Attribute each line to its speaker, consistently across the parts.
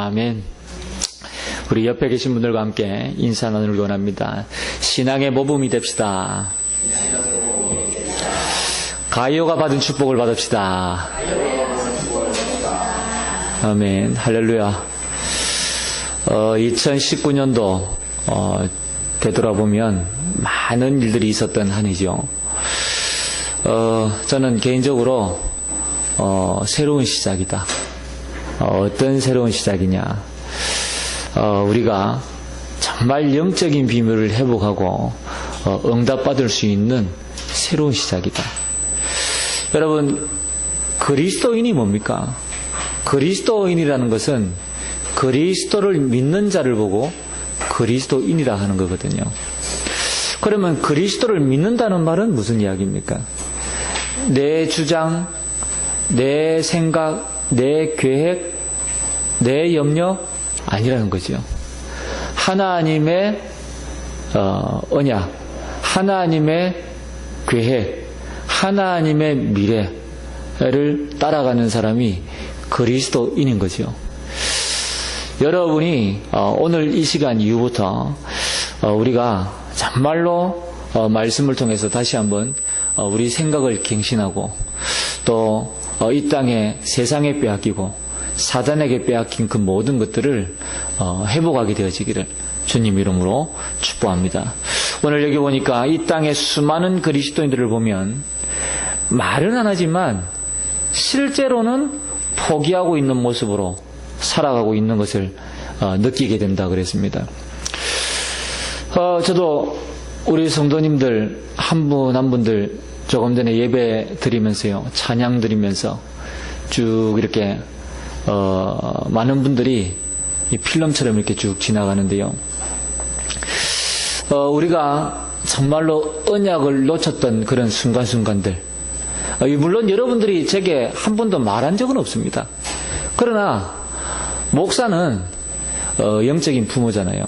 Speaker 1: 아멘. 우리 옆에 계신 분들과 함께 인사 나누길 원합니다. 신앙의 모범이 됩시다. 가이오가 받은 축복을 받읍시다. 아멘. 할렐루야. 2019년도 되돌아보면 많은 일들이 있었던 한 해죠. 저는 개인적으로 새로운 시작이다. 어떤 새로운 시작이냐? 우리가 정말 영적인 비밀을 회복하고 응답받을 수 있는 새로운 시작이다. 여러분, 그리스도인이 뭡니까? 그리스도인이라는 것은 그리스도를 믿는 자를 보고 그리스도인이라 하는 거거든요. 그러면 그리스도를 믿는다는 말은 무슨 이야기입니까? 내 주장, 내 생각, 내 계획, 내 염려 아니라는 거죠. 하나님의 언약, 하나님의 계획, 하나님의 미래를 따라가는 사람이 그리스도인인 거죠. 여러분이 오늘 이 시간 이후부터 우리가 정말로 말씀을 통해서 다시 한번 우리 생각을 갱신하고 또 이 땅에 세상에 빼앗기고 사단에게 빼앗긴 그 모든 것들을 회복하게 되어지기를 주님 이름으로 축복합니다. 오늘 여기 보니까 이 땅에 수많은 그리스도인들을 보면 말은 안 하지만 실제로는 포기하고 있는 모습으로 살아가고 있는 것을 느끼게 된다 그랬습니다. 저도 우리 성도님들 한 분 한 분들 조금 전에 예배 드리면서요, 찬양 드리면서 쭉 이렇게 많은 분들이 이 필름처럼 이렇게 쭉 지나가는데요. 우리가 정말로 언약을 놓쳤던 그런 순간순간들, 물론 여러분들이 제게 한 번도 말한 적은 없습니다. 그러나 목사는 영적인 부모잖아요.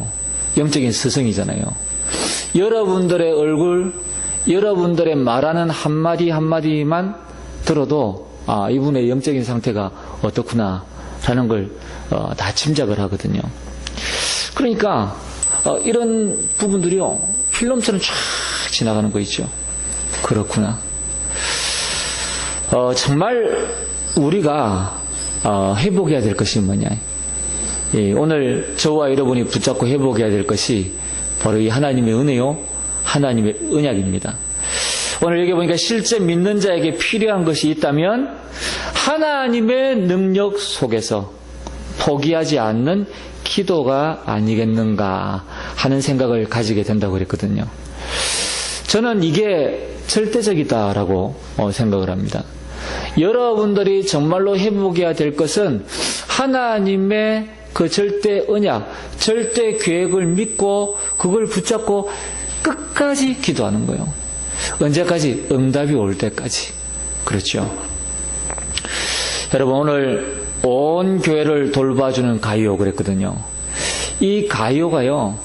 Speaker 1: 영적인 스승이잖아요. 여러분들의 얼굴, 여러분들의 말하는 한마디 한마디만 들어도 이분의 영적인 상태가 어떻구나 라는 걸 다 짐작을 하거든요. 그러니까 이런 부분들이요, 필름처럼 쫙 지나가는 거 있죠. 그렇구나. 정말 우리가 회복해야 될 것이 뭐냐. 오늘 저와 여러분이 붙잡고 회복해야 될 것이 바로 이 하나님의 은혜요, 하나님의 언약입니다. 오늘 여기 보니까 실제 믿는 자에게 필요한 것이 있다면 하나님의 능력 속에서 포기하지 않는 기도가 아니겠는가 하는 생각을 가지게 된다고 그랬거든요. 저는 이게 절대적이다라고 생각을 합니다. 여러분들이 정말로 회복해야 될 것은 하나님의 그 절대 언약, 절대 계획을 믿고 그걸 붙잡고 끝까지 기도하는 거예요. 언제까지? 응답이 올 때까지. 그렇죠. 여러분, 오늘 온 교회를 돌봐주는 가이오 그랬거든요. 이 가이오가요,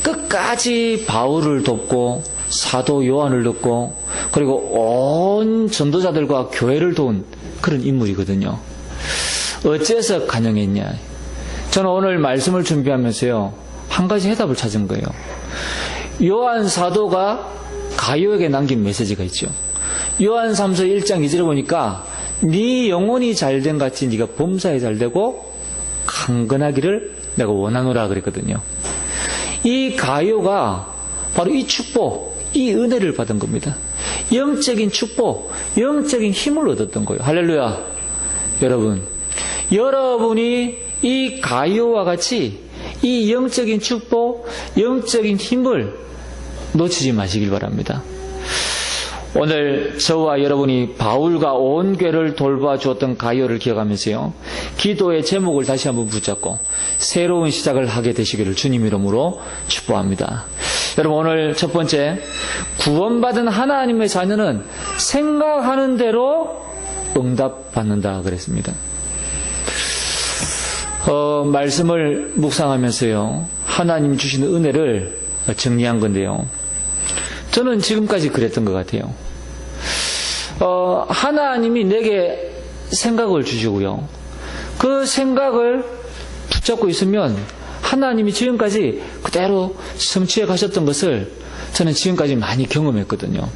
Speaker 1: 끝까지 바울을 돕고 사도 요한을 돕고 그리고 온 전도자들과 교회를 도운 그런 인물이거든요. 어째서 간영했냐? 저는 오늘 말씀을 준비하면서요, 한 가지 해답을 찾은 거예요. 요한 사도가 가이오에게 남긴 메시지가 있죠. 요한 3서 1장 2절에 보니까 네 영혼이 잘된 같이 네가 범사에 잘되고 강건하기를 내가 원하노라 그랬거든요. 이 가이오가 바로 이 축복, 이 은혜를 받은 겁니다. 영적인 축복, 영적인 힘을 얻었던 거예요. 할렐루야. 여러분, 여러분이 이 가이오와 같이 이 영적인 축복, 영적인 힘을 놓치지 마시길 바랍니다. 오늘 저와 여러분이 바울과 온 교회를 돌봐주었던 가이오를 기억하면서요, 기도의 제목을 다시 한번 붙잡고 새로운 시작을 하게 되시기를 주님 이름으로 축복합니다. 여러분, 오늘 첫 번째, 구원받은 하나님의 자녀는 생각하는 대로 응답받는다 그랬습니다. 말씀을 묵상하면서요, 하나님 주시는 은혜를 정리한 건데요, 저는 지금까지 그랬던 것 같아요. 하나님이 내게 생각을 주시고요, 그 생각을 붙잡고 있으면 하나님이 지금까지 그대로 성취해 가셨던 것을 저는 지금까지 많이 경험했거든요.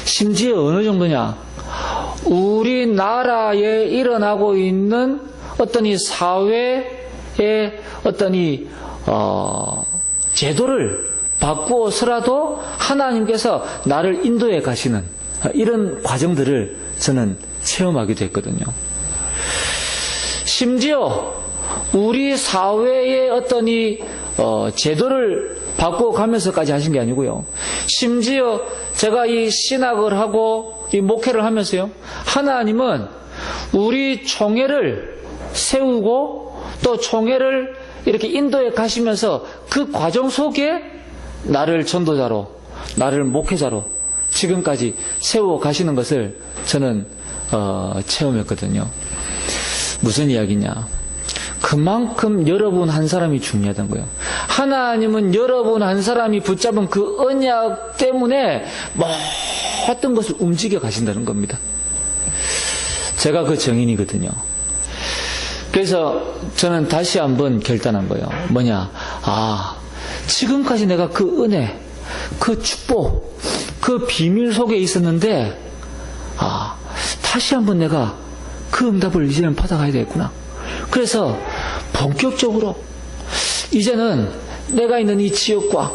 Speaker 1: 심지어 어느 정도냐, 우리나라에 일어나고 있는 어떤 이 사회의 어떤 이 제도를 바꾸어서라도 하나님께서 나를 인도해 가시는 이런 과정들을 저는 체험하게 됐거든요. 심지어 우리 사회의 어떤 이 제도를 바꿔가면서까지 하신 게 아니고요. 심지어 제가 이 신학을 하고 이 목회를 하면서요, 하나님은 우리 총회를 세우고 또 총회를 이렇게 인도해 가시면서 그 과정 속에 나를 전도자로, 나를 목회자로 지금까지 세워 가시는 것을 저는 체험했거든요. 무슨 이야기냐? 그만큼 여러분 한 사람이 중요하다는 거예요. 하나님은 여러분 한 사람이 붙잡은 그 언약 때문에 모든 것을 움직여 가신다는 겁니다. 제가 그 증인이거든요. 그래서 저는 다시 한번 결단한 거예요. 뭐냐? 지금까지 내가 그 은혜, 그 축복, 그 비밀 속에 있었는데, 다시 한번 내가 그 응답을 이제는 받아가야 되겠구나. 그래서 본격적으로 이제는 내가 있는 이 지역과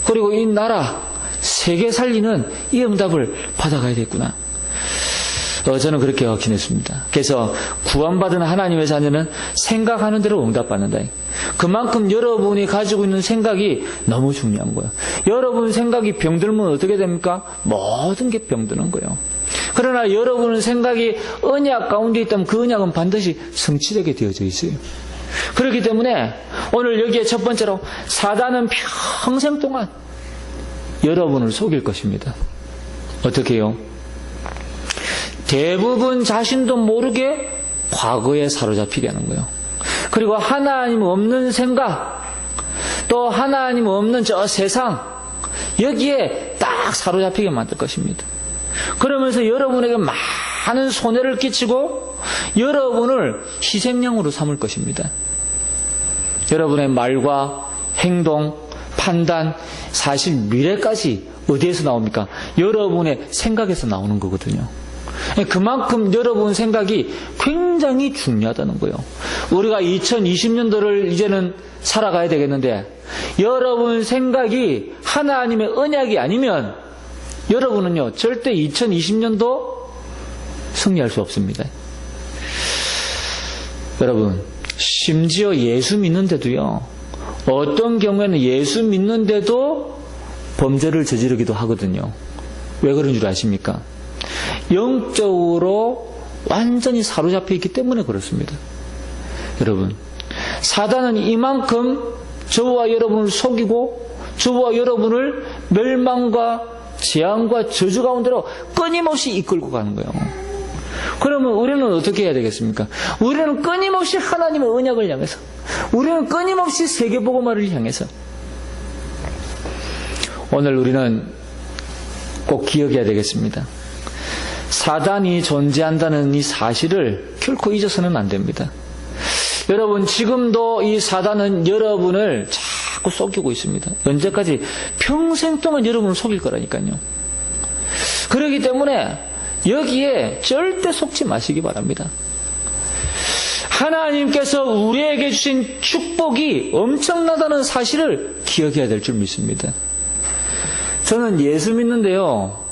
Speaker 1: 그리고 이 나라, 세계 살리는 이 응답을 받아가야 되겠구나. 저는 그렇게 확신했습니다. 그래서 구원받은 하나님의 자녀는 생각하는 대로 응답받는다. 그만큼 여러분이 가지고 있는 생각이 너무 중요한 거예요. 여러분 생각이 병들면 어떻게 됩니까? 모든 게 병드는 거예요. 그러나 여러분의 생각이 언약 가운데 있다면 그 언약은 반드시 성취되게 되어져 있어요. 그렇기 때문에 오늘 여기에 첫 번째로 사단은 평생 동안 여러분을 속일 것입니다. 어떻게 해요? 대부분 자신도 모르게 과거에 사로잡히게 하는 거예요. 그리고 하나님 없는 생각, 또 하나님 없는 저 세상, 여기에 딱 사로잡히게 만들 것입니다. 그러면서 여러분에게 많은 손해를 끼치고 여러분을 희생양으로 삼을 것입니다. 여러분의 말과 행동, 판단, 사실 미래까지 어디에서 나옵니까? 여러분의 생각에서 나오는 거거든요. 그만큼 여러분 생각이 굉장히 중요하다는 거예요. 우리가 2020년도를 이제는 살아가야 되겠는데 여러분 생각이 하나님의 언약이 아니면 여러분은요 절대 2020년도 승리할 수 없습니다. 여러분 심지어 예수 믿는데도요 어떤 경우에는 예수 믿는데도 범죄를 저지르기도 하거든요. 왜 그런 줄 아십니까? 영적으로 완전히 사로잡혀 있기 때문에 그렇습니다. 여러분 사단은 이만큼 저와 여러분을 속이고 저와 여러분을 멸망과 재앙과 저주 가운데로 끊임없이 이끌고 가는 거예요. 그러면 우리는 어떻게 해야 되겠습니까? 우리는 끊임없이 하나님의 언약을 향해서, 우리는 끊임없이 세계복음화를 향해서, 오늘 우리는 꼭 기억해야 되겠습니다. 사단이 존재한다는 이 사실을 결코 잊어서는 안 됩니다. 여러분 지금도 이 사단은 여러분을 자꾸 속이고 있습니다. 언제까지? 평생 동안 여러분을 속일 거라니까요. 그렇기 때문에 여기에 절대 속지 마시기 바랍니다. 하나님께서 우리에게 주신 축복이 엄청나다는 사실을 기억해야 될 줄 믿습니다. 저는 예수 믿는데요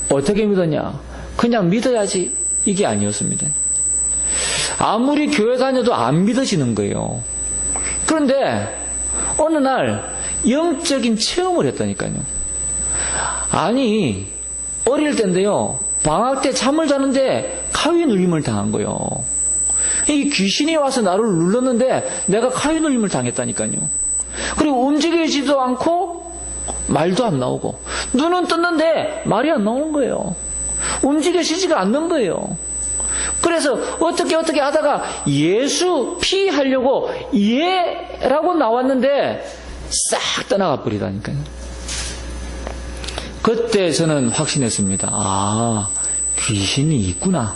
Speaker 1: 어떻게 믿었냐? 그냥 믿어야지 이게 아니었습니다. 아무리 교회 다녀도 안 믿어지는 거예요. 그런데 어느 날 영적인 체험을 했다니까요. 아니 어릴 때인데요 방학 때 잠을 자는데 가위 눌림을 당한 거예요. 이 귀신이 와서 나를 눌렀는데 내가 가위 눌림을 당했다니까요. 그리고 움직이지도 않고 말도 안 나오고 눈은 떴는데 말이 안 나오는 거예요. 움직여지지가 않는 거예요. 그래서 어떻게 하다가 예수 피하려고 예라고 나왔는데 싹 떠나가 버리다니까요. 그때 저는 확신했습니다. 아, 귀신이 있구나.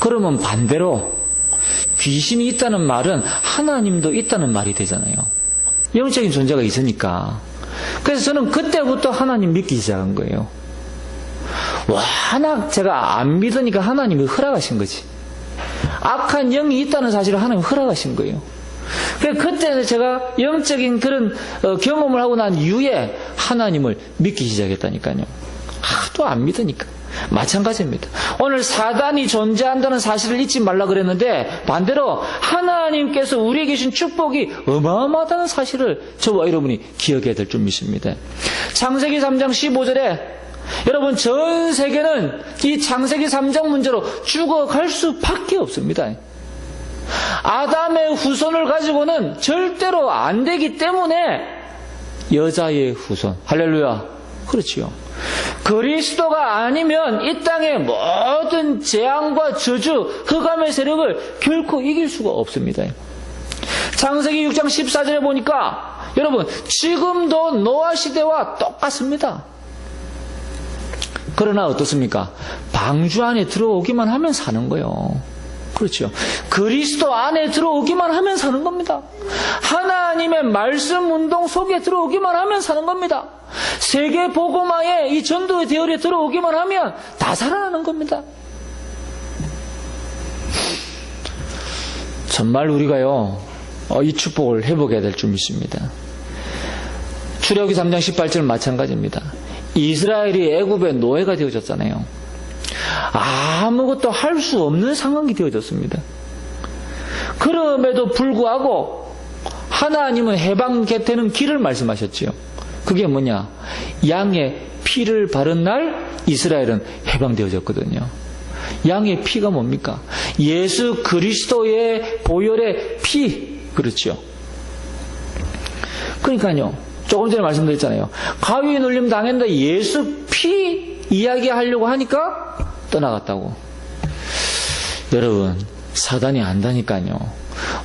Speaker 1: 그러면 반대로 귀신이 있다는 말은 하나님도 있다는 말이 되잖아요. 영적인 존재가 있으니까. 그래서 저는 그때부터 하나님 믿기 시작한 거예요. 제가 안 믿으니까 하나님이 허락하신 거지. 악한 영이 있다는 사실을 하나님이 허락하신 거예요. 그때 제가 영적인 그런 경험을 하고 난 이후에 하나님을 믿기 시작했다니까요. 하도 안 믿으니까. 마찬가지입니다. 오늘 사단이 존재한다는 사실을 잊지 말라 그랬는데 반대로 하나님께서 우리에게 주신 축복이 어마어마하다는 사실을 저와 여러분이 기억해야 될 줄 믿습니다. 창세기 3장 15절에 여러분 전 세계는 이 창세기 3장 문제로 죽어갈 수밖에 없습니다. 아담의 후손을 가지고는 절대로 안 되기 때문에 여자의 후손, 할렐루야, 그렇지요. 그리스도가 아니면 이 땅의 모든 재앙과 저주, 흑암의 세력을 결코 이길 수가 없습니다. 창세기 6장 14절에 보니까 여러분 지금도 노아 시대와 똑같습니다. 그러나 어떻습니까? 방주 안에 들어오기만 하면 사는 거예요. 그렇죠. 그리스도 안에 들어오기만 하면 사는 겁니다. 하나님의 말씀 운동 속에 들어오기만 하면 사는 겁니다. 세계 복음화의 이 전도의 대열에 들어오기만 하면 다 살아나는 겁니다. 정말 우리가요 이 축복을 회복해야 될 줄 믿습니다. 출애굽기 3장 18절 마찬가지입니다. 이스라엘이 애굽의 노예가 되어졌잖아요. 아무것도 할 수 없는 상황이 되어졌습니다. 그럼에도 불구하고 하나님은 해방되는 길을 말씀하셨지요. 그게 뭐냐? 양의 피를 바른 날 이스라엘은 해방되어졌거든요. 양의 피가 뭡니까? 예수 그리스도의 보혈의 피, 그렇죠. 그러니까요, 조금 전에 말씀드렸잖아요. 가위에 눌림 당했는데 예수 피 이야기하려고 하니까 떠나갔다고. 여러분, 사단이 안다니까요.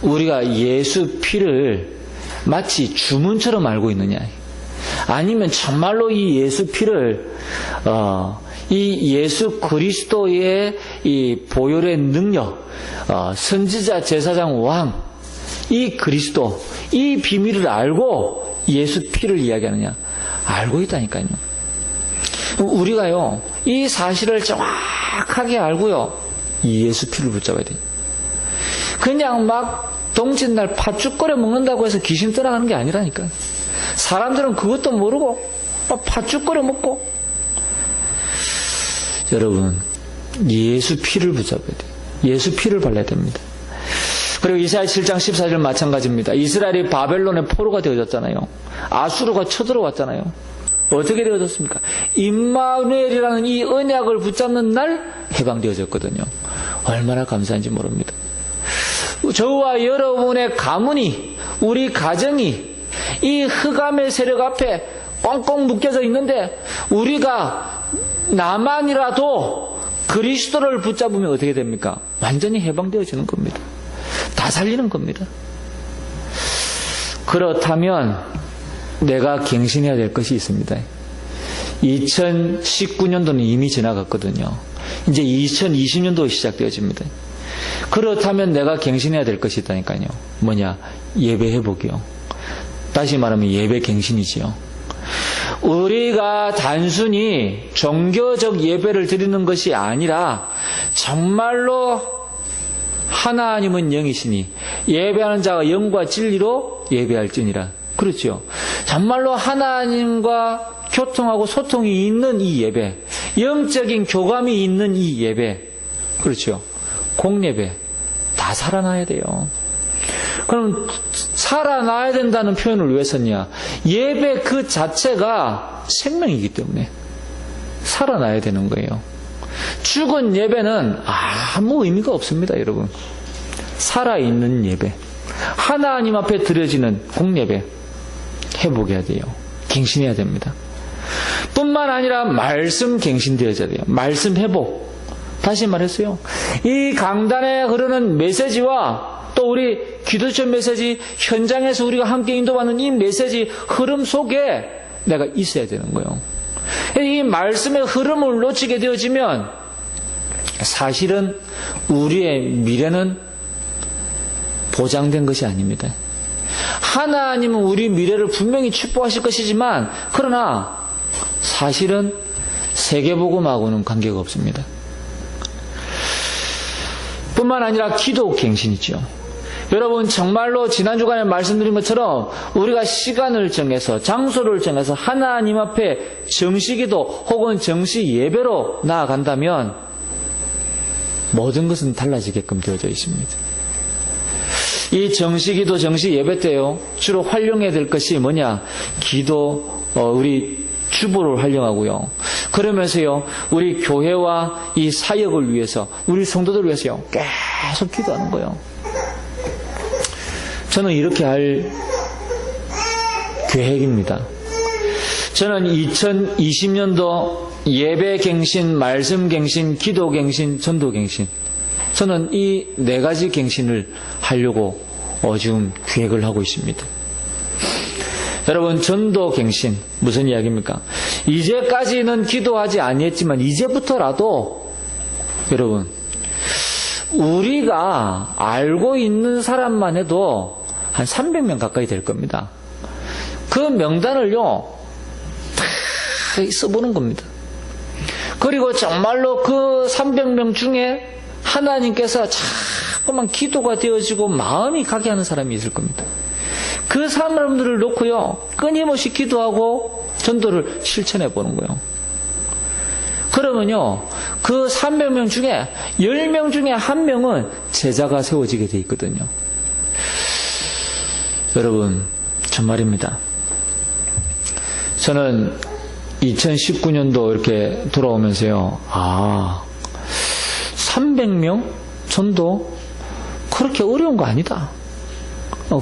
Speaker 1: 우리가 예수 피를 마치 주문처럼 알고 있느냐, 아니면 정말로 이 예수 피를 이 예수 그리스도의 이 보혈의 능력, 선지자, 제사장, 왕, 이 그리스도, 이 비밀을 알고 예수 피를 이야기하느냐, 알고 있다니까요. 우리가요 이 사실을 정확하게 알고요 이 예수 피를 붙잡아야 돼요. 그냥 막 동짓날 팥죽 끓여 먹는다고 해서 귀신 떠나가는 게 아니라니까요. 사람들은 그것도 모르고 막 팥죽 끓여 먹고. 여러분, 예수 피를 붙잡아야 돼요. 예수 피를 발라야 됩니다. 그리고 이사야 7장 14절 마찬가지입니다. 이스라엘이 바벨론의 포로가 되어졌잖아요. 아수르가 쳐들어왔잖아요. 어떻게 되어졌습니까? 임마누엘이라는 이 언약을 붙잡는 날 해방되어졌거든요. 얼마나 감사한지 모릅니다. 저와 여러분의 가문이, 우리 가정이 이 흑암의 세력 앞에 꽁꽁 묶여져 있는데 우리가 나만이라도 그리스도를 붙잡으면 어떻게 됩니까? 완전히 해방되어지는 겁니다. 다 살리는 겁니다. 그렇다면 내가 갱신해야 될 것이 있습니다. 2019년도는 이미 지나갔거든요. 이제 2020년도가 시작되어집니다. 그렇다면 내가 갱신해야 될 것이 있다니까요. 뭐냐? 예배 회복이요. 다시 말하면 예배 갱신이지요. 우리가 단순히 종교적 예배를 드리는 것이 아니라 정말로 하나님은 영이시니 예배하는 자가 영과 진리로 예배할지니라. 그렇죠. 정말로 하나님과 교통하고 소통이 있는 이 예배, 영적인 교감이 있는 이 예배, 그렇죠. 공예배 다 살아나야 돼요. 그럼 살아나야 된다는 표현을 왜 썼냐? 예배 그 자체가 생명이기 때문에 살아나야 되는 거예요. 죽은 예배는 아무 의미가 없습니다, 여러분. 살아있는 예배, 하나님 앞에 드려지는 공예배 회복해야 돼요. 갱신해야 됩니다. 뿐만 아니라 말씀 갱신되어야 돼요. 말씀 회복. 다시 말했어요. 이 강단에 흐르는 메시지와 또 우리 기도처 메시지, 현장에서 우리가 함께 인도받는 이 메시지 흐름 속에 내가 있어야 되는 거예요. 이 말씀의 흐름을 놓치게 되어지면 사실은 우리의 미래는 보장된 것이 아닙니다. 하나님은 우리 미래를 분명히 축복하실 것이지만 그러나 사실은 세계복음하고는 관계가 없습니다. 뿐만 아니라 기도갱신이죠. 여러분 정말로 지난 주간에 말씀드린 것처럼 우리가 시간을 정해서 장소를 정해서 하나님 앞에 정시기도 혹은 정시예배로 나아간다면 모든 것은 달라지게끔 되어져 있습니다. 이 정시기도 정시예배 때요 주로 활용해야 될 것이 뭐냐, 기도, 우리 주보를 활용하고요. 그러면서요 우리 교회와 이 사역을 위해서 우리 성도들을 위해서요 계속 기도하는 거예요. 저는 이렇게 할 계획입니다. 저는 2020년도 예배갱신, 말씀갱신, 기도갱신, 전도갱신, 저는 이 4가지 갱신을 하려고 지금 계획을 하고 있습니다. 여러분, 전도갱신 무슨 이야기입니까? 이제까지는 기도하지 아니했지만 이제부터라도 여러분 우리가 알고 있는 사람만 해도 한 300명 가까이 될 겁니다. 그 명단을요 다 써보는 겁니다. 그리고 정말로 그 300명 중에 하나님께서 자꾸만 기도가 되어지고 마음이 가게 하는 사람이 있을 겁니다. 그 사람들을 놓고요 끊임없이 기도하고 전도를 실천해 보는 거예요. 그러면요 그 300명 중에 10명 중에 1명은 제자가 세워지게 돼 있거든요. 여러분 정말입니다. 저는 2019년도 이렇게 돌아오면서요 300명 전도 그렇게 어려운 거 아니다,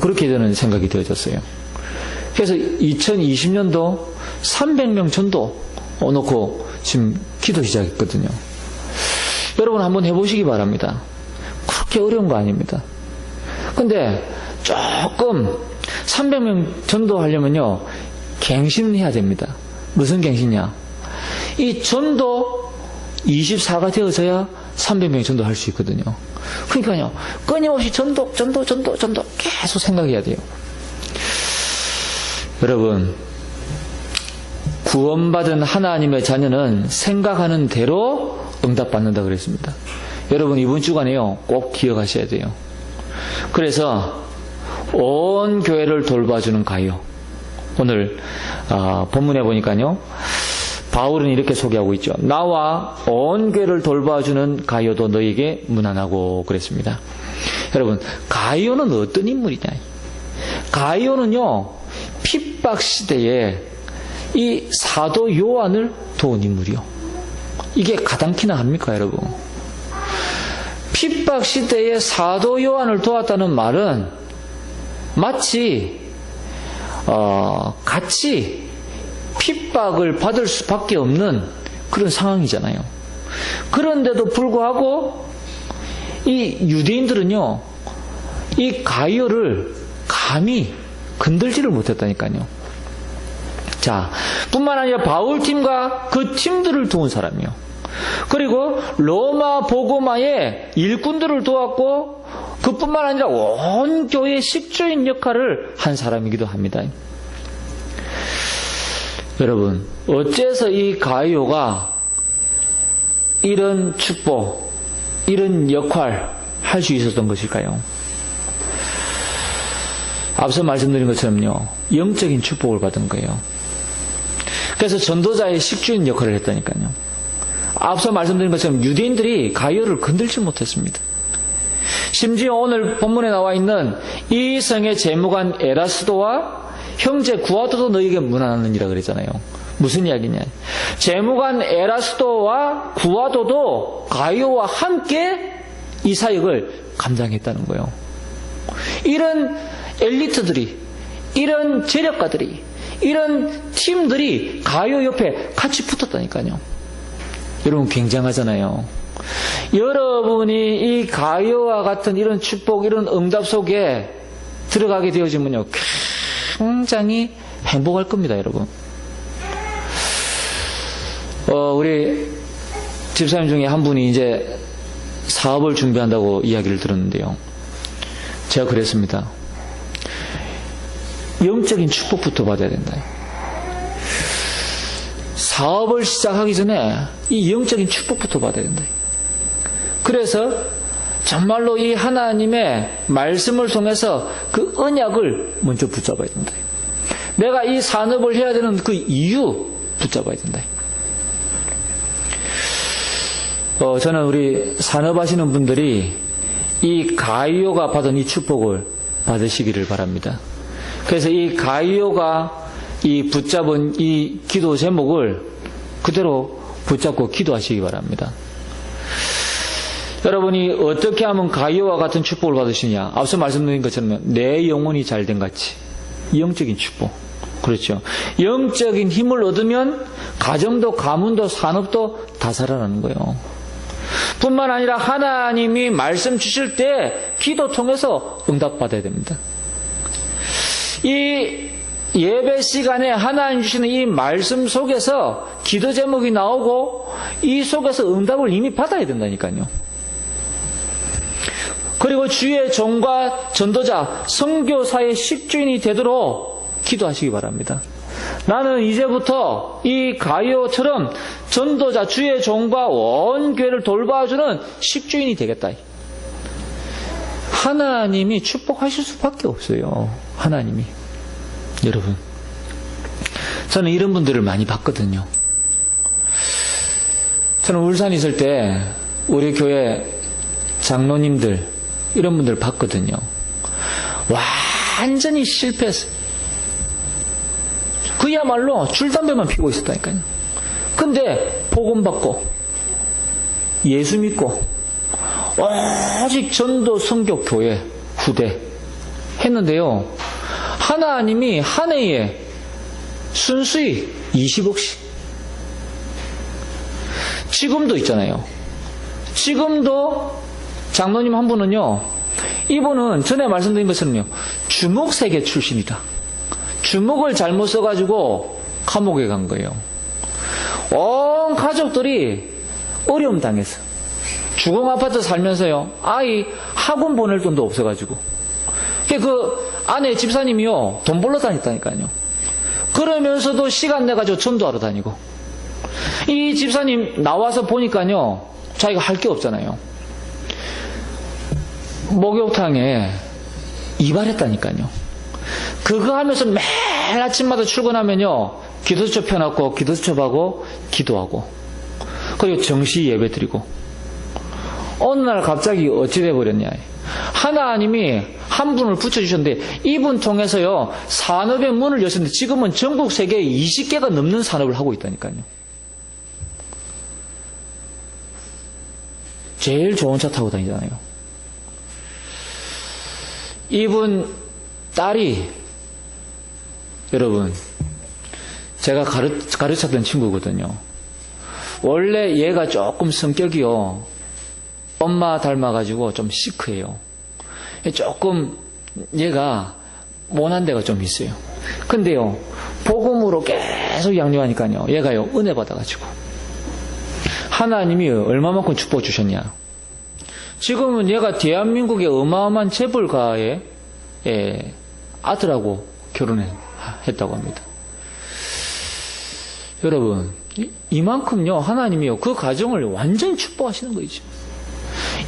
Speaker 1: 그렇게 저는 생각이 되어졌어요. 그래서 2020년도 300명 전도 놓고 지금 기도 시작했거든요. 여러분 한번 해보시기 바랍니다. 그렇게 어려운 거 아닙니다. 근데 조금 300명 전도하려면요 갱신해야 됩니다. 무슨 갱신이냐, 이 전도 24가 되어서야 300명 전도할 수 있거든요. 그러니까요 끊임없이 전도 계속 생각해야 돼요. 여러분, 구원받은 하나님의 자녀는 생각하는 대로 응답받는다 그랬습니다. 여러분 이번 주간에요 꼭 기억하셔야 돼요. 그래서 온 교회를 돌봐주는 가요. 오늘 본문에 보니까요 바울은 이렇게 소개하고 있죠. 나와 온 교회를 돌봐주는 가요도 너에게 문안하고 그랬습니다. 여러분 가요는 어떤 인물이냐, 가요는요 핍박 시대에 이 사도 요한을 도운 인물이요. 이게 가당키나 합니까 여러분? 핍박 시대에 사도 요한을 도왔다는 말은 마치 같이 핍박을 받을 수밖에 없는 그런 상황이잖아요. 그런데도 불구하고 이 유대인들은요 이 가이오를 감히 건들지를 못했다니까요. 자, 뿐만 아니라 바울 팀과 그 팀들을 도운 사람이요. 그리고 로마 보고마의 일꾼들을 도왔고 그뿐만 아니라 온 교회의 식주인 역할을 한 사람이기도 합니다. 여러분, 어째서 이 가이오가 이런 축복, 이런 역할 할 수 있었던 것일까요? 앞서 말씀드린 것처럼요 영적인 축복을 받은 거예요. 그래서 전도자의 식주인 역할을 했다니까요. 앞서 말씀드린 것처럼 유대인들이 가이오를 건들지 못했습니다. 심지어 오늘 본문에 나와 있는 이 성의 재무관 에라스도와 형제 구아도도 너에게 문안하느니라 그랬잖아요. 무슨 이야기냐, 재무관 에라스도와 구아도도 가이오와 함께 이 사역을 감당했다는 거예요. 이런 엘리트들이, 이런 재력가들이, 이런 팀들이 가이오 옆에 같이 붙었다니까요. 여러분 굉장하잖아요. 여러분이 이 가이오와 같은 이런 축복, 이런 응답 속에 들어가게 되어지면요 굉장히 행복할 겁니다, 여러분. 우리 집사님 중에 한 분이 이제 사업을 준비한다고 이야기를 들었는데요. 제가 그랬습니다. 영적인 축복부터 받아야 된다. 사업을 시작하기 전에 이 영적인 축복부터 받아야 된다. 그래서 정말로 이 하나님의 말씀을 통해서 그 언약을 먼저 붙잡아야 된다. 내가 이 산업을 해야 되는 그 이유 붙잡아야 된다. 저는 우리 산업하시는 분들이 이 가이오가 받은 이 축복을 받으시기를 바랍니다. 그래서 이 가이오가 이 붙잡은 이 기도 제목을 그대로 붙잡고 기도하시기 바랍니다. 여러분이 어떻게 하면 가이오와 같은 축복을 받으시냐? 앞서 말씀드린 것처럼 내 영혼이 잘된 같이 영적인 축복. 그렇죠. 영적인 힘을 얻으면 가정도 가문도 산업도 다 살아나는 거예요. 뿐만 아니라 하나님이 말씀 주실 때 기도 통해서 응답받아야 됩니다. 이 예배 시간에 하나님 주시는 이 말씀 속에서 기도 제목이 나오고 이 속에서 응답을 이미 받아야 된다니까요. 그리고 주의 종과 전도자, 선교사의 식주인이 되도록 기도하시기 바랍니다. 나는 이제부터 이 가이오처럼 전도자, 주의 종과 온 교회를 돌봐주는 식주인이 되겠다. 하나님이 축복하실 수밖에 없어요. 하나님이. 여러분, 저는 이런 분들을 많이 봤거든요. 저는 울산에 있을 때 우리 교회 장로님들 이런 분들 봤거든요. 완전히 실패했어요. 그야말로 줄담배만 피고 있었다니까요. 근데 복음 받고 예수 믿고 오직 전도 선교 교회 후대 했는데요. 하나님이 한 해에 순수히 20억씩. 지금도 있잖아요. 지금도 장로님 한 분은요, 이분은 전에 말씀드린 것처럼요, 주목세계 출신이다. 주목을 잘못 써가지고 감옥에 간 거예요. 온 가족들이 어려움 당해서 주공 아파트 살면서요, 아이 학원 보낼 돈도 없어가지고 그 아내 집사님이요 돈 벌러 다녔다니까요. 그러면서도 시간 내가지고 전도하러 다니고, 이 집사님 나와서 보니까요 자기가 할 게 없잖아요. 목욕탕에 이발했다니까요. 그거 하면서 매일 아침마다 출근하면요 기도수첩 펴놓고 기도수첩하고 기도하고 그리고 정시 예배 드리고, 어느 날 갑자기 어찌 돼버렸냐, 하나님이 한 분을 붙여주셨는데 이분 통해서요 산업의 문을 여셨는데 지금은 전국 세계에 20개가 넘는 산업을 하고 있다니까요. 제일 좋은 차 타고 다니잖아요. 이분 딸이, 여러분, 제가 가르쳤던 친구거든요. 원래 얘가 조금 성격이요 엄마 닮아가지고 좀 시크해요. 조금 얘가 모난 데가 좀 있어요. 근데요 복음으로 계속 양육하니까요 얘가요 은혜 받아가지고 하나님이 얼마만큼 축복 주셨냐. 지금은 얘가 대한민국의 어마어마한 재벌가의 아들하고 결혼했다고 합니다. 여러분, 이만큼요 하나님이요 그 가정을 완전히 축복하시는 거죠.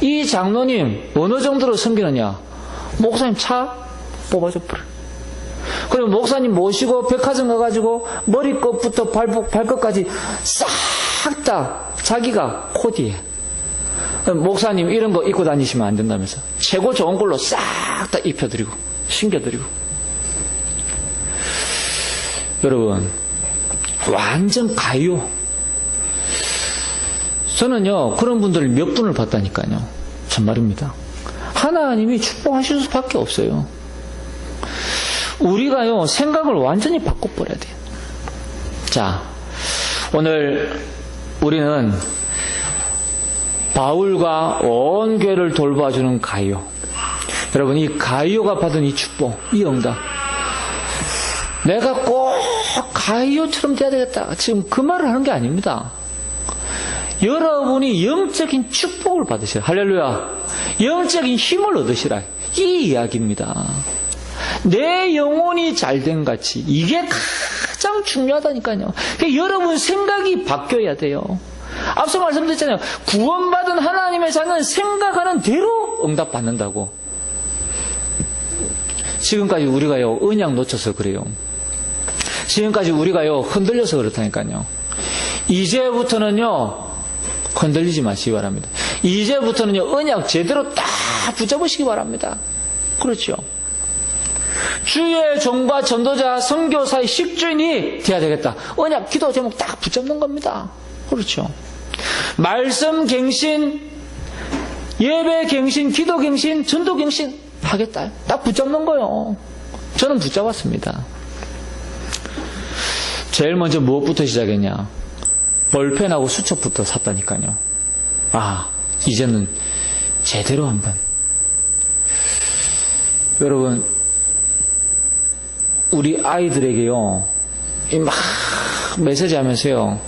Speaker 1: 이 장로님 어느 정도로 섬기느냐, 목사님 차 뽑아줘 버려. 그리고 목사님 모시고 백화점 가가지고 머리끝부터 발끝까지 싹 다 자기가 코디해. 목사님 이런 거 입고 다니시면 안 된다면서 최고 좋은 걸로 싹 다 입혀드리고 신겨드리고. 여러분, 완전 가요. 저는요 그런 분들 몇 분을 봤다니까요. 정말입니다. 하나님이 축복하실 수밖에 없어요. 우리가요 생각을 완전히 바꿔버려야 돼요. 자, 오늘 우리는 바울과 온 교회를 돌봐주는 가이오. 여러분, 이 가이오가 받은 이 축복, 이 응답, 내가 꼭 가이오처럼 돼야 되겠다, 지금 그 말을 하는 게 아닙니다. 여러분이 영적인 축복을 받으시라. 할렐루야. 영적인 힘을 얻으시라. 이 이야기입니다. 내 영혼이 잘된 같이. 이게 가장 중요하다니까요. 그러니까 여러분 생각이 바뀌어야 돼요. 앞서 말씀드렸잖아요. 구원받은 하나님의 자는 생각하는 대로 응답받는다고. 지금까지 우리가요, 언약 놓쳐서 그래요. 지금까지 우리가요, 흔들려서 그렇다니까요. 이제부터는요, 흔들리지 마시기 바랍니다. 이제부터는요, 언약 제대로 딱 붙잡으시기 바랍니다. 그렇죠. 주의 종과 전도자, 선교사의 식주인이 돼야 되겠다. 언약 기도 제목 딱 붙잡는 겁니다. 그렇죠. 말씀 갱신, 예배 갱신, 기도 갱신, 전도 갱신 하겠다. 딱 붙잡는 거예요. 저는 붙잡았습니다. 제일 먼저 무엇부터 시작했냐? 볼펜하고 수첩부터 샀다니까요. 아, 이제는 제대로 한번. 여러분, 우리 아이들에게요, 막 메시지 하면서요,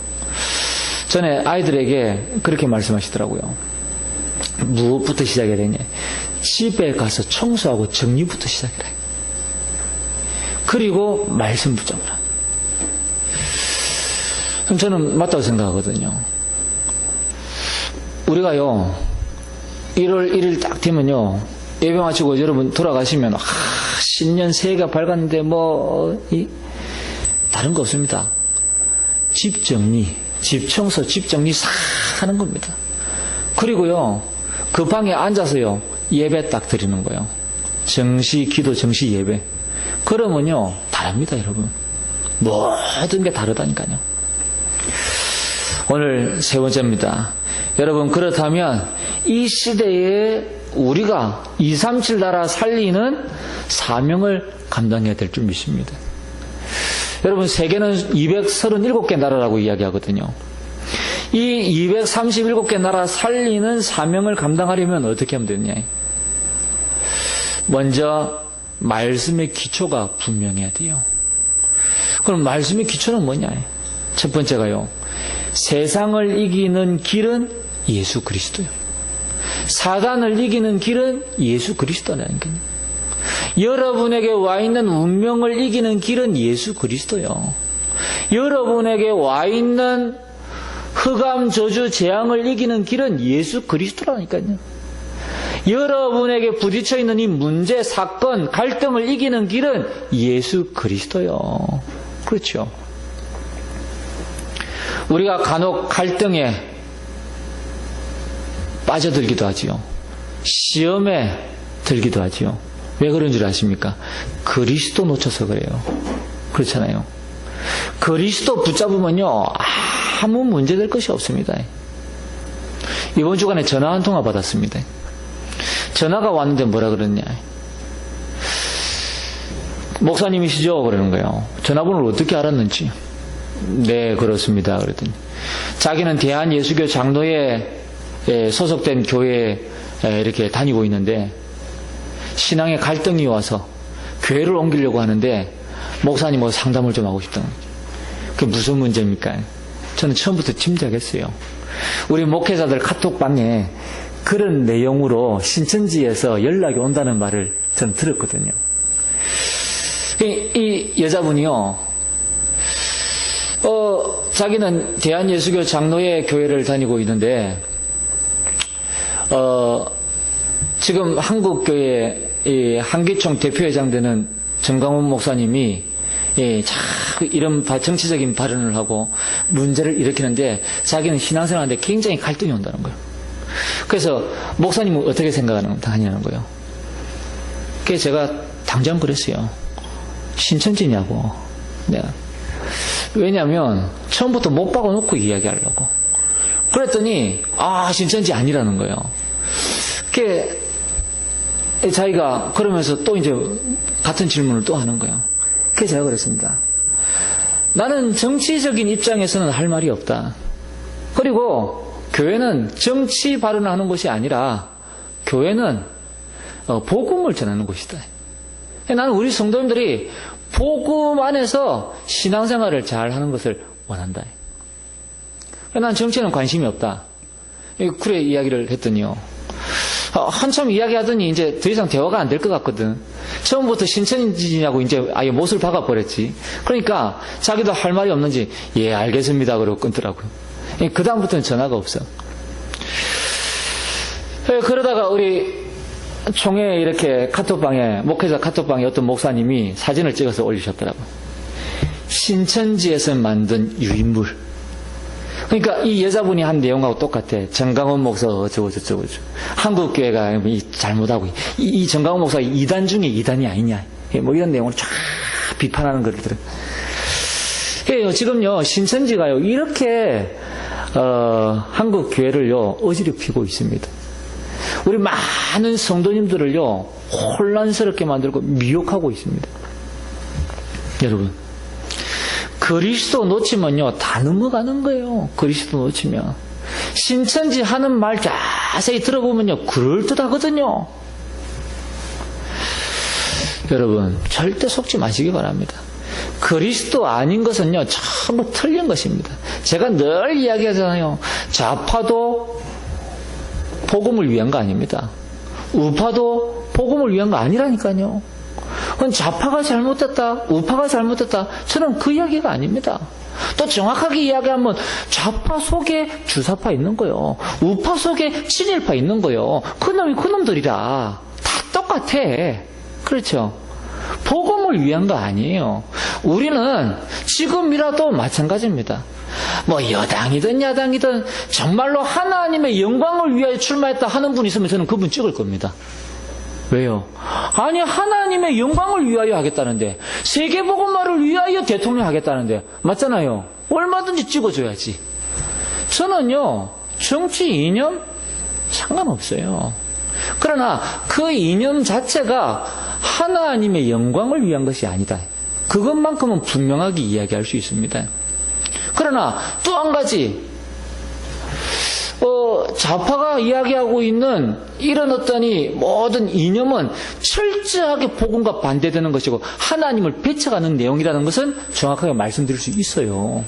Speaker 1: 전에 아이들에게 그렇게 말씀하시더라고요. 무엇부터 시작해야 되냐? 집에 가서 청소하고 정리부터 시작해라. 그리고 말씀 붙잡으라. 저는 맞다고 생각하거든요. 우리가요, 1월 1일 딱 되면요, 예배 마치고 여러분 돌아가시면, 신년 새해가 밝았는데 다른 거 없습니다. 집 정리, 집 청소, 집 정리 싹 하는 겁니다. 그리고요, 그 방에 앉아서요, 예배 딱 드리는 거예요. 정시 기도, 정시 예배. 그러면요, 다릅니다, 여러분. 모든 게 다르다니까요. 오늘 세 번째입니다. 여러분, 그렇다면 이 시대에 우리가 237 나라 살리는 사명을 감당해야 될 줄 믿습니다. 여러분, 세계는 237개 나라라고 이야기하거든요. 이 237개 나라 살리는 사명을 감당하려면 어떻게 하면 되느냐? 먼저 말씀의 기초가 분명해야 돼요. 그럼 말씀의 기초는 뭐냐? 첫 번째가요, 세상을 이기는 길은 예수 그리스도요. 사단을 이기는 길은 예수 그리스도라니까요. 여러분에게 와 있는 운명을 이기는 길은 예수 그리스도요. 여러분에게 와 있는 흑암, 저주, 재앙을 이기는 길은 예수 그리스도라니까요. 여러분에게 부딪혀 있는 이 문제, 사건, 갈등을 이기는 길은 예수 그리스도요. 그렇죠. 우리가 간혹 갈등에 빠져들기도 하지요. 시험에 들기도 하지요. 왜 그런 줄 아십니까? 그리스도 놓쳐서 그래요. 그렇잖아요. 그리스도 붙잡으면요, 아무 문제될 것이 없습니다. 이번 주간에 전화 한 통화 받았습니다. 전화가 왔는데 뭐라 그러냐? 목사님이시죠? 그러는 거예요. 전화번호를 어떻게 알았는지. 네, 그렇습니다. 그랬더니 자기는 대한예수교 장로회 소속된 교회에 이렇게 다니고 있는데 신앙에 갈등이 와서 교회를 옮기려고 하는데 목사님하고 상담을 좀 하고 싶다는 거죠. 그게 무슨 문제입니까? 저는 처음부터 짐작했어요. 우리 목회자들 카톡방에 그런 내용으로 신천지에서 연락이 온다는 말을 전 들었거든요. 이 여자분이요, 자기는 대한예수교 장로회 교회를 다니고 있는데, 지금 한국교회 한기총 대표회장 되는 정강훈 목사님이 자꾸 이런 정치적인 발언을 하고 문제를 일으키는데 자기는 신앙생활하는데 굉장히 갈등이 온다는 거예요. 그래서 목사님은 어떻게 생각하냐는 거예요. 그래서 제가 당장 그랬어요. 신천지냐고. 내가. 왜냐하면 처음부터 못 박아놓고 이야기하려고. 그랬더니 신천지 아니라는 거예요. 그게 자기가 그러면서 또 이제 같은 질문을 또 하는 거예요. 그래서 제가 그랬습니다. 나는 정치적인 입장에서는 할 말이 없다. 그리고 교회는 정치 발언을 하는 것이 아니라 교회는 복음을 전하는 곳이다. 나는 우리 성도님들이 복음 안에서 신앙생활을 잘 하는 것을 원한다. 난 정치에는 관심이 없다. 그래 이야기를 했더니요. 한참 이야기하더니 이제 더 이상 대화가 안 될 것 같거든. 처음부터 신천지냐고 이제 아예 못을 박아버렸지. 그러니까 자기도 할 말이 없는지 예 알겠습니다 그러고 끊더라고요. 그 다음부터는 전화가 없어. 그러다가 우리 총회 이렇게 카톡방에 목회자 카톡방에 어떤 목사님이 사진을 찍어서 올리셨더라고요. 신천지에서 만든 유인물. 그러니까 이 여자분이 한 내용하고 똑같아. 정강원 목사 어쩌고 저쩌고 한국교회가 잘못하고 이 정강원 목사가 2단 중에 2단이 아니냐 뭐 이런 내용을 쫙 비판하는 거거든. 지금요 신천지가요 이렇게 한국교회를요 어지럽히고 있습니다. 우리 많은 성도님들을요 혼란스럽게 만들고 미혹하고 있습니다. 여러분 그리스도 놓치면요 다 넘어가는 거예요. 그리스도 놓치면 신천지 하는 말 자세히 들어보면요 그럴듯하거든요. 여러분 절대 속지 마시기 바랍니다. 그리스도 아닌 것은요 전부 틀린 것입니다. 제가 늘 이야기하잖아요. 좌파도 복음을 위한 거 아닙니다. 우파도 복음을 위한 거 아니라니까요. 그건 좌파가 잘못됐다, 우파가 잘못됐다. 저는 그 이야기가 아닙니다. 또 정확하게 이야기하면 좌파 속에 주사파 있는 거요. 우파 속에 친일파 있는 거요. 그놈이 그놈들이라. 다 똑같아. 그렇죠? 복음을 위한 거 아니에요. 우리는 지금이라도 마찬가지입니다. 뭐 여당이든 야당이든 정말로 하나님의 영광을 위하여 출마했다 하는 분이 있으면 저는 그분 찍을 겁니다. 왜요? 아니 하나님의 영광을 위하여 하겠다는데 세계복음화를 위하여 대통령 하겠다는데 맞잖아요. 얼마든지 찍어줘야지. 저는요 정치 이념 상관없어요. 그러나 그 이념 자체가 하나님의 영광을 위한 것이 아니다. 그것만큼은 분명하게 이야기할 수 있습니다. 그러나 또 한 가지 좌파가 이야기하고 있는 이런 어떤 이 모든 이념은 철저하게 복음과 반대되는 것이고 하나님을 배척하는 내용이라는 것은 정확하게 말씀드릴 수 있어요.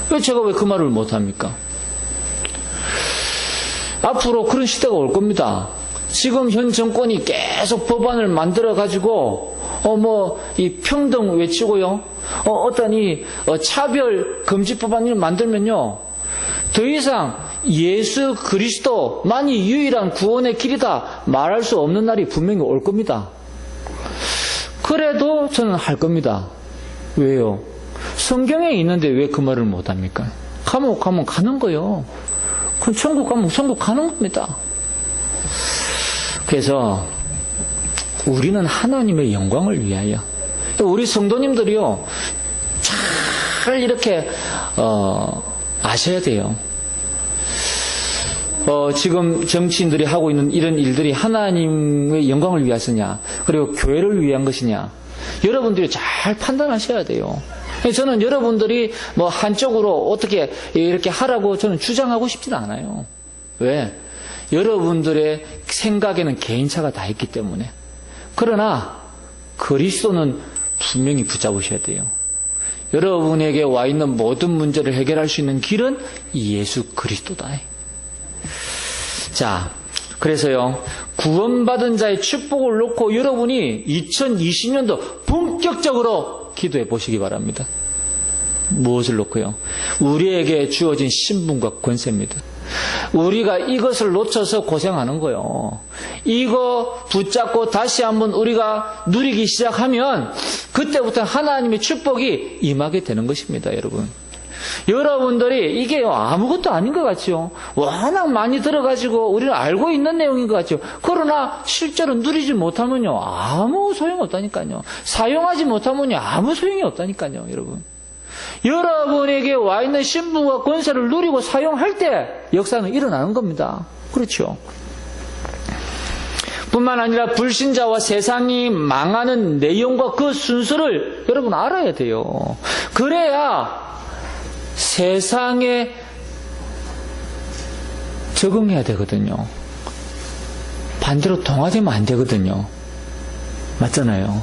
Speaker 1: 왜 제가 왜 그 말을 못합니까? 앞으로 그런 시대가 올 겁니다. 지금 현 정권이 계속 법안을 만들어 가지고 이 평등 외치고요. 어떤 이 차별 금지 법안을 만들면요. 더 이상 예수 그리스도만이 유일한 구원의 길이다 말할 수 없는 날이 분명히 올 겁니다. 그래도 저는 할 겁니다. 왜요? 성경에 있는데 왜 그 말을 못합니까? 감옥 가면 가는 거요. 그럼 천국 가면 천국 가는 겁니다. 그래서 우리는 하나님의 영광을 위하여 우리 성도님들이요 잘 이렇게 아셔야 돼요. 지금 정치인들이 하고 있는 이런 일들이 하나님의 영광을 위해서냐 그리고 교회를 위한 것이냐 여러분들이 잘 판단하셔야 돼요. 저는 여러분들이 뭐 한쪽으로 어떻게 이렇게 하라고 저는 주장하고 싶지는 않아요. 왜? 여러분들의 생각에는 개인차가 다 있기 때문에. 그러나 그리스도는 분명히 붙잡으셔야 돼요. 여러분에게 와 있는 모든 문제를 해결할 수 있는 길은 예수 그리스도다. 자, 그래서요 구원받은 자의 축복을 놓고 여러분이 2020년도 본격적으로 기도해 보시기 바랍니다. 무엇을 놓고요? 우리에게 주어진 신분과 권세입니다. 우리가 이것을 놓쳐서 고생하는 거예요. 이거 붙잡고 다시 한번 우리가 누리기 시작하면 그때부터 하나님의 축복이 임하게 되는 것입니다. 여러분들이 이게 아무것도 아닌 것 같죠. 워낙 많이 들어가지고 우리는 알고 있는 내용인 것 같죠. 그러나 실제로 누리지 못하면요 아무 소용없다니까요. 사용하지 못하면요 아무 소용이 없다니까요. 여러분에게 와 있는 신분과 권세를 누리고 사용할 때 역사는 일어나는 겁니다. 그렇죠? 뿐만 아니라 불신자와 세상이 망하는 내용과 그 순서를 여러분 알아야 돼요. 그래야 세상에 적응해야 되거든요. 반대로 동화되면 안 되거든요. 맞잖아요.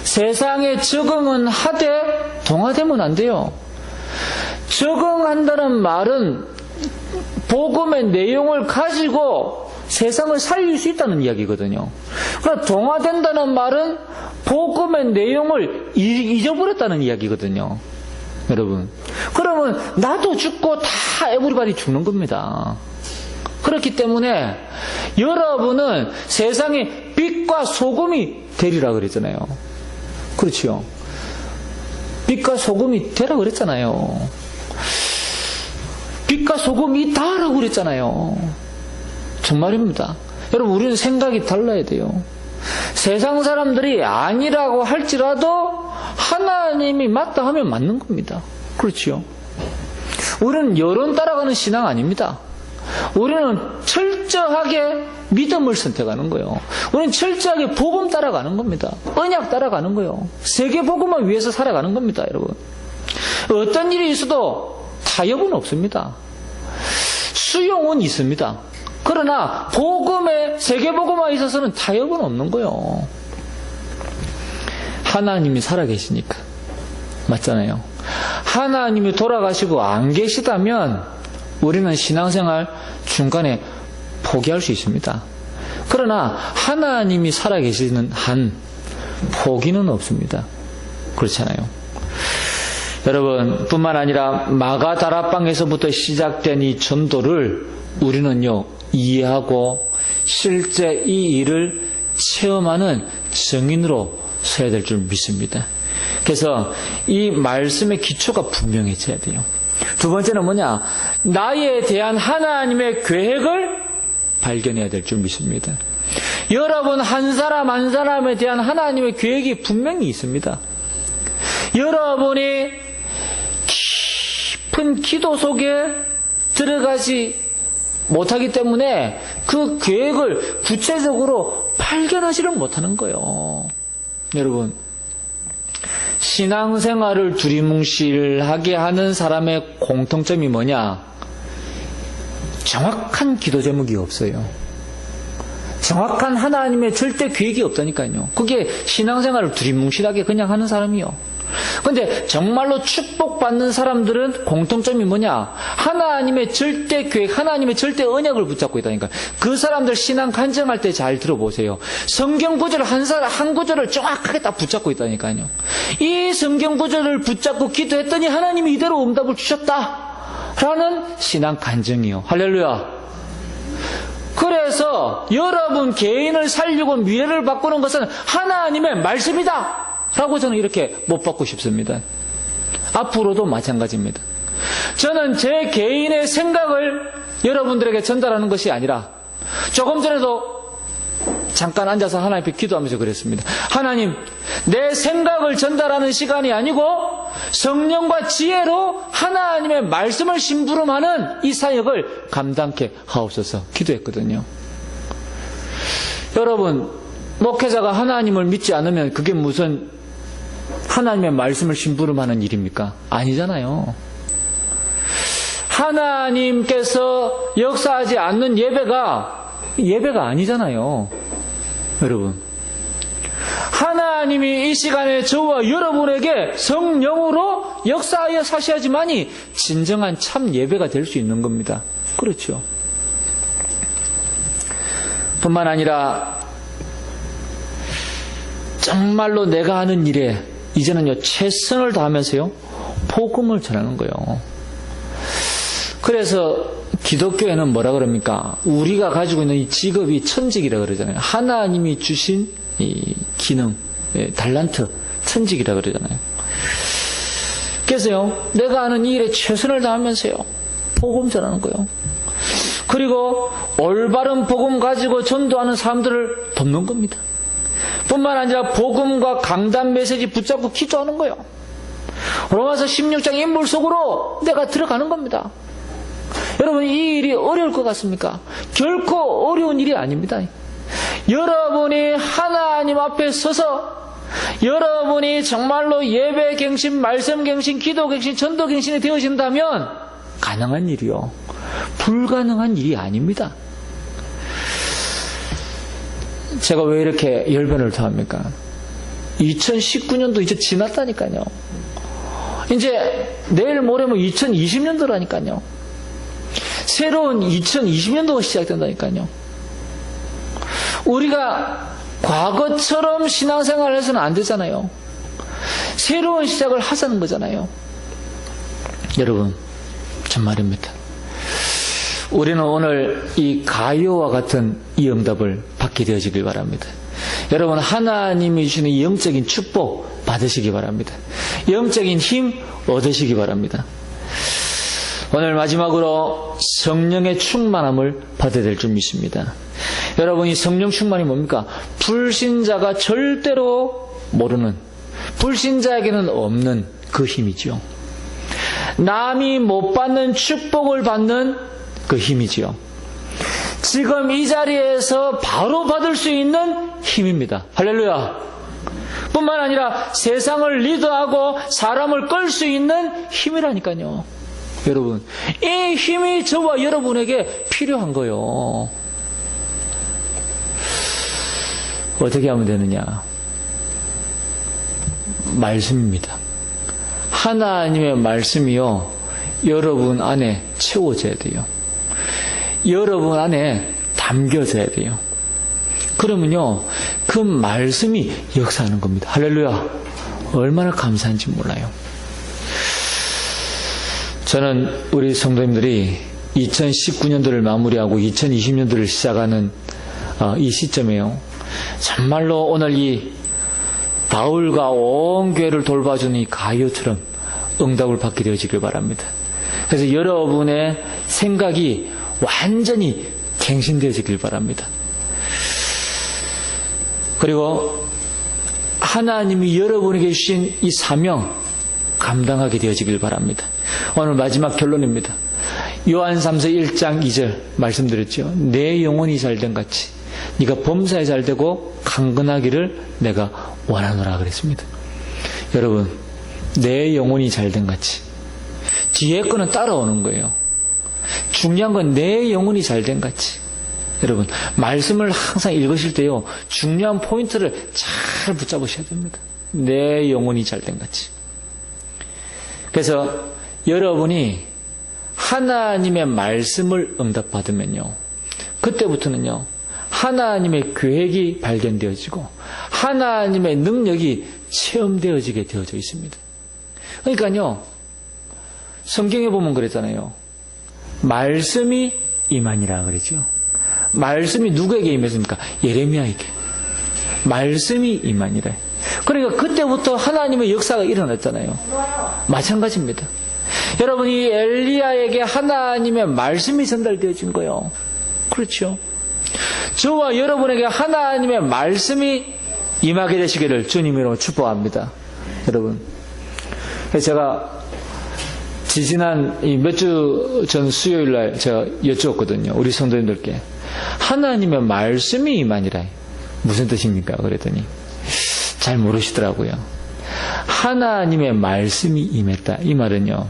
Speaker 1: 세상에 적응은 하되 동화되면 안 돼요. 적응한다는 말은 복음의 내용을 가지고 세상을 살릴 수 있다는 이야기거든요. 그러나 동화된다는 말은 복음의 내용을 잊어버렸다는 이야기거든요. 여러분, 그러면 나도 죽고 다 에브리바디 죽는 겁니다. 그렇기 때문에 여러분은 세상의 빛과 소금이 되리라 그랬잖아요. 그렇지요. 빛과 소금이 되라 그랬잖아요. 빛과 소금이 다라고 그랬잖아요. 정말입니다. 여러분, 우리는 생각이 달라야 돼요. 세상 사람들이 아니라고 할지라도 하나님이 맞다 하면 맞는 겁니다. 그렇지요. 우리는 여론 따라가는 신앙 아닙니다. 우리는 철저하게 믿음을 선택하는 거예요. 우리는 철저하게 복음 따라가는 겁니다. 언약 따라가는 거예요. 세계 복음을 위해서 살아가는 겁니다, 여러분. 어떤 일이 있어도 타협은 없습니다. 수용은 있습니다. 그러나 복음의 세계 복음에 있어서는 타협은 없는 거예요. 하나님이 살아계시니까. 맞잖아요. 하나님이 돌아가시고 안 계시다면 우리는 신앙생활 중간에 포기할 수 있습니다. 그러나 하나님이 살아계시는 한 포기는 없습니다. 그렇잖아요. 여러분, 뿐만 아니라 마가다락방에서부터 시작된 이 전도를 우리는요, 이해하고 실제 이 일을 체험하는 증인으로 서야 될 줄 믿습니다. 그래서 이 말씀의 기초가 분명해져야 돼요. 두 번째는 뭐냐? 나에 대한 하나님의 계획을 발견해야 될 줄 믿습니다. 여러분 한 사람 한 사람에 대한 하나님의 계획이 분명히 있습니다. 여러분이 깊은 기도 속에 들어가지 못하기 때문에 그 계획을 구체적으로 발견하지를 못하는 거예요. 여러분, 신앙생활을 두리뭉실하게 하는 사람의 공통점이 뭐냐? 정확한 기도 제목이 없어요. 정확한 하나님의 절대 계획이 없다니까요. 그게 신앙생활을 두리뭉실하게 그냥 하는 사람이요. 근데 정말로 축복받는 사람들은 공통점이 뭐냐? 하나님의 절대 계획, 하나님의 절대 언약을 붙잡고 있다니까요. 그 사람들 신앙 간증할 때 잘 들어보세요. 성경 구절 한 구절을 정확하게 딱 붙잡고 있다니까요. 이 성경 구절을 붙잡고 기도했더니 하나님이 이대로 응답을 주셨다라는 신앙 간증이요. 할렐루야. 그래서 여러분 개인을 살리고 미래를 바꾸는 것은 하나님의 말씀이다 라고 저는 이렇게 못 받고 싶습니다. 앞으로도 마찬가지입니다. 저는 제 개인의 생각을 여러분들에게 전달하는 것이 아니라 조금 전에도 잠깐 앉아서 하나님 앞에 기도하면서 그랬습니다. 하나님, 내 생각을 전달하는 시간이 아니고 성령과 지혜로 하나님의 말씀을 심부름하는 이 사역을 감당케 하옵소서 기도했거든요. 여러분, 목회자가 하나님을 믿지 않으면 그게 무슨 하나님의 말씀을 심부름하는 일입니까? 아니잖아요. 하나님께서 역사하지 않는 예배가 아니잖아요. 여러분, 하나님이 이 시간에 저와 여러분에게 성령으로 역사하여 사셔야지만이 진정한 참 예배가 될 수 있는 겁니다. 그렇죠. 뿐만 아니라 정말로 내가 하는 일에 이제는요, 최선을 다하면서요, 복음을 전하는 거예요. 그래서 기독교에는 뭐라 그럽니까? 우리가 가지고 있는 이 직업이 천직이라 그러잖아요. 하나님이 주신 이 기능, 달란트, 천직이라 그러잖아요. 그래서요, 내가 하는 이 일에 최선을 다하면서요, 복음 전하는 거예요. 그리고 올바른 복음 가지고 전도하는 사람들을 돕는 겁니다. 뿐만 아니라 복음과 강단 메시지 붙잡고 기도하는 거예요. 로마서 16장 인물 속으로 내가 들어가는 겁니다. 여러분, 이 일이 어려울 것 같습니까? 결코 어려운 일이 아닙니다. 여러분이 하나님 앞에 서서 여러분이 정말로 예배 갱신, 말씀 갱신, 기도 갱신, 전도 갱신이 되어진다면 가능한 일이요. 불가능한 일이 아닙니다. 제가 왜 이렇게 열변을 토합니까? 2019년도 이제 지났다니까요. 이제 내일 모레면 2020년도라니까요. 새로운 2020년도가 시작된다니까요. 우리가 과거처럼 신앙생활을 해서는 안 되잖아요. 새로운 시작을 하자는 거잖아요. 여러분, 정말입니다. 우리는 오늘 이 가요와 같은 이 응답을 받게 되어지길 바랍니다. 여러분, 하나님이 주시는 이 영적인 축복 받으시기 바랍니다. 영적인 힘 얻으시기 바랍니다. 오늘 마지막으로 성령의 충만함을 받아야 될 줄 믿습니다. 여러분, 이 성령 충만이 뭡니까? 불신자가 절대로 모르는, 불신자에게는 없는 그 힘이지요. 남이 못 받는 축복을 받는 그 힘이지요. 지금 이 자리에서 바로 받을 수 있는 힘입니다. 할렐루야. 뿐만 아니라 세상을 리드하고 사람을 끌 수 있는 힘이라니까요. 여러분, 이 힘이 저와 여러분에게 필요한 거예요. 어떻게 하면 되느냐? 말씀입니다. 하나님의 말씀이요, 여러분 안에 채워져야 돼요. 여러분 안에 담겨져야 돼요. 그러면요, 그 말씀이 역사하는 겁니다. 할렐루야. 얼마나 감사한지 몰라요. 저는 우리 성도님들이 2019년도를 마무리하고 2020년도를 시작하는 이 시점에요, 정말로 오늘 이 바울과 온 교회를 돌봐주는 이 가요처럼 응답을 받게 되어지길 바랍니다. 그래서 여러분의 생각이 완전히 갱신되어지길 바랍니다. 그리고 하나님이 여러분에게 주신 이 사명 감당하게 되어지길 바랍니다. 오늘 마지막 결론입니다. 요한 3서 1장 2절 말씀드렸죠. 내 영혼이 잘된 같이 네가 범사에 잘되고 강건하기를 내가 원하노라 그랬습니다. 여러분, 내 영혼이 잘된 같이, 뒤에 거는 따라오는 거예요. 중요한 건 내 영혼이 잘된 같이. 여러분, 말씀을 항상 읽으실 때요, 중요한 포인트를 잘 붙잡으셔야 됩니다. 내 영혼이 잘된 같이. 그래서 여러분이 하나님의 말씀을 응답받으면요, 그때부터는요, 하나님의 계획이 발견되어지고 하나님의 능력이 체험되어지게 되어져 있습니다. 그러니까요, 성경에 보면 그랬잖아요. 말씀이 임하니라 그랬죠. 말씀이 누구에게 임했습니까? 예레미야에게. 말씀이 임하니라. 그러니까 그때부터 하나님의 역사가 일어났잖아요. 마찬가지입니다. 여러분이 엘리야에게 하나님의 말씀이 전달되어진 거예요. 그렇죠. 저와 여러분에게 하나님의 말씀이 임하게 되시기를 주님으로 축복합니다. 여러분, 제가 지지난 몇 주 전 수요일날 제가 여쭈었거든요. 우리 성도님들께 하나님의 말씀이 임하니라 무슨 뜻입니까? 그랬더니 잘 모르시더라고요. 하나님의 말씀이 임했다. 이 말은요,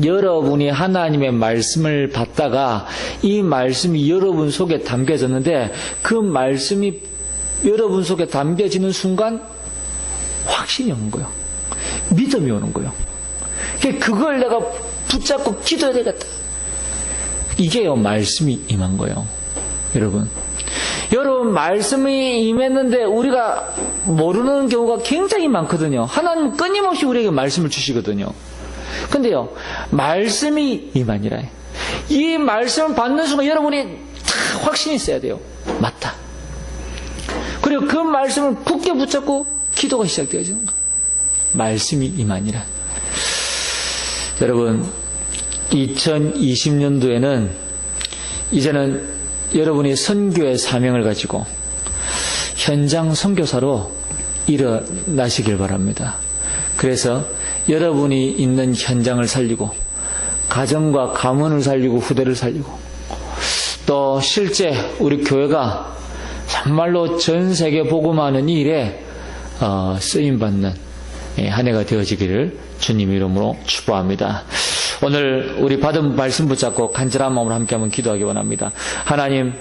Speaker 1: 여러분이 하나님의 말씀을 받다가 이 말씀이 여러분 속에 담겨졌는데 그 말씀이 여러분 속에 담겨지는 순간 확신이 오는 거예요. 믿음이 오는 거예요. 그걸 내가 붙잡고 기도해야 되겠다. 이게요, 말씀이 임한 거예요. 여러분, 말씀이 임했는데 우리가 모르는 경우가 굉장히 많거든요. 하나님은 끊임없이 우리에게 말씀을 주시거든요. 근데요, 말씀이 임하니라. 이 말씀을 받는 순간 여러분이 다 확신이 있어야 돼요. 맞다. 그리고 그 말씀을 굳게 붙잡고 기도가 시작되어지는 거예요. 말씀이 임하니라. 여러분, 2020년도에는 이제는 여러분이 선교의 사명을 가지고 현장 선교사로 일어나시길 바랍니다. 그래서 여러분이 있는 현장을 살리고 가정과 가문을 살리고 후대를 살리고 또 실제 우리 교회가 정말로 전 세계 복음하는 이 일에 쓰임받는 한 해가 되어지기를 주님 이름으로 축복합니다. 오늘 우리 받은 말씀 붙잡고 간절한 마음으로 함께 한번 기도하기 원합니다. 하나님,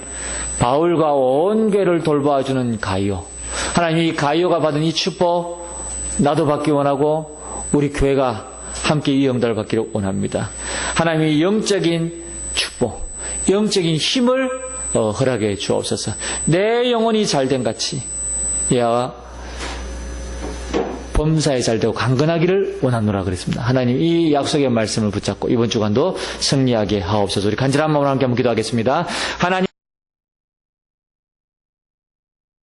Speaker 1: 바울과 온 교회를 돌봐주는 가이오, 하나님, 이 가이오가 받은 이 축복 나도 받기 원하고 우리 교회가 함께 이 응답을 받기를 원합니다. 하나님이 영적인 축복, 영적인 힘을 허락해 주옵소서. 내 영혼이 잘된 같이 야 범사에 잘되고 강건하기를 원하노라 그랬습니다. 하나님 이 약속의 말씀을 붙잡고 이번 주간도 승리하게 하옵소서. 우리 간절한 마음으로 함께 한번 기도하겠습니다. 하나님